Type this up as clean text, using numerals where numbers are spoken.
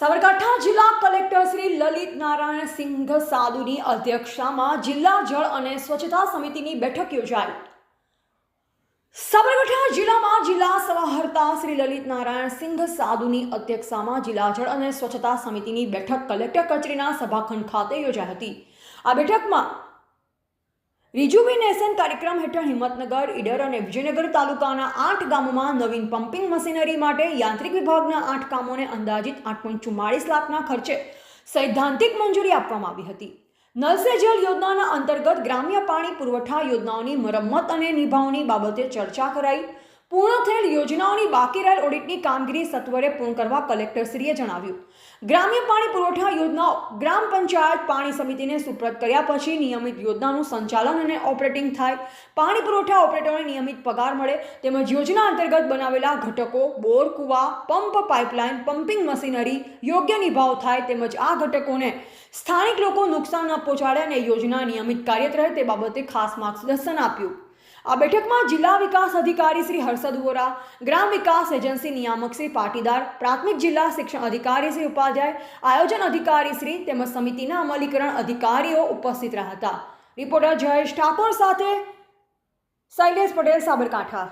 સાબરકાંઠા જિલ્લા કલેક્ટર શ્રી લલિત નારાયણ સિંઘ સાધુની અધ્યક્ષતામાં જિલ્લા જળ અને સ્વચ્છતા સમિતિની બેઠક યોજાઈ। સાબરકાંઠા જિલ્લામાં જિલ્લા સમાહર્તા શ્રી લલિત નારાયણ સિંઘ સાધુની અધ્યક્ષતામાં જિલ્લા જળ અને સ્વચ્છતા સમિતિની બેઠક કલેક્ટર કચેરીના સભાખંડ ખાતે યોજાઈ હતી। આ બેઠકમાં રિજુવિનેશન કાર્યક્રમ હેઠળ હિંમતનગર, ઈડર અને વિજયનગર તાલુકાના 8 ગામોમાં નવીન પમ્પિંગ મશીનરી માટે યાંત્રિક વિભાગના 8 કામોને અંદાજિત 8.44 લાખના ખર્ચે સૈદ્ધાંતિક મંજૂરી આપવામાં આવી હતી। નલ સે જલ યોજનાના અંતર્ગત ગ્રામ્ય પાણી પુરવઠા યોજનાઓની મરમ્મત અને નિભાવણી બાબતે ચર્ચા કરાઈ। પૂર્ણ થયેલ યોજનાઓની બાકી રહેલ ઓડિટની કામગીરી સત્વરે પૂર્ણ કરવા કલેક્ટરશ્રીએ જણાવ્યું। ગ્રામ્ય પાણી પુરવઠા યોજનાઓ ગ્રામ પંચાયત પાણી સમિતિને સુપ્રત કર્યા પછી નિયમિત યોજનાનું સંચાલન અને ઓપરેટિંગ થાય, પાણી પુરવઠા ઓપરેટરોને નિયમિત પગાર મળે તેમજ યોજના અંતર્ગત બનાવેલા ઘટકો, બોર, કુવા, પંપ, પાઇપલાઇન, પમ્પિંગ મશીનરી યોગ્ય નિભાવ થાય તેમજ આ ઘટકોને સ્થાનિક લોકો નુકસાન ન પહોંચાડે અને યોજના નિયમિત કાર્યરત રહે તે બાબતે ખાસ માર્ગદર્શન આપ્યું। આ બેઠકમાં જિલ્લા વિકાસ અધિકારી શ્રી હર્ષદ વોરા, ગ્રામ વિકાસ એજન્સી નિયામક શ્રી પાટીદાર, પ્રાથમિક જિલ્લા શિક્ષણ અધિકારી શ્રી ઉપાધ્યાય, આયોજન અધિકારી શ્રી તેમજ સમિતિના અમલીકરણ અધિકારીઓ ઉપસ્થિત રહ્યા હતા। રિપોર્ટર જયેશ ઠાકોર સાથે શૈલેષ પટેલ, સાબરકાંઠા।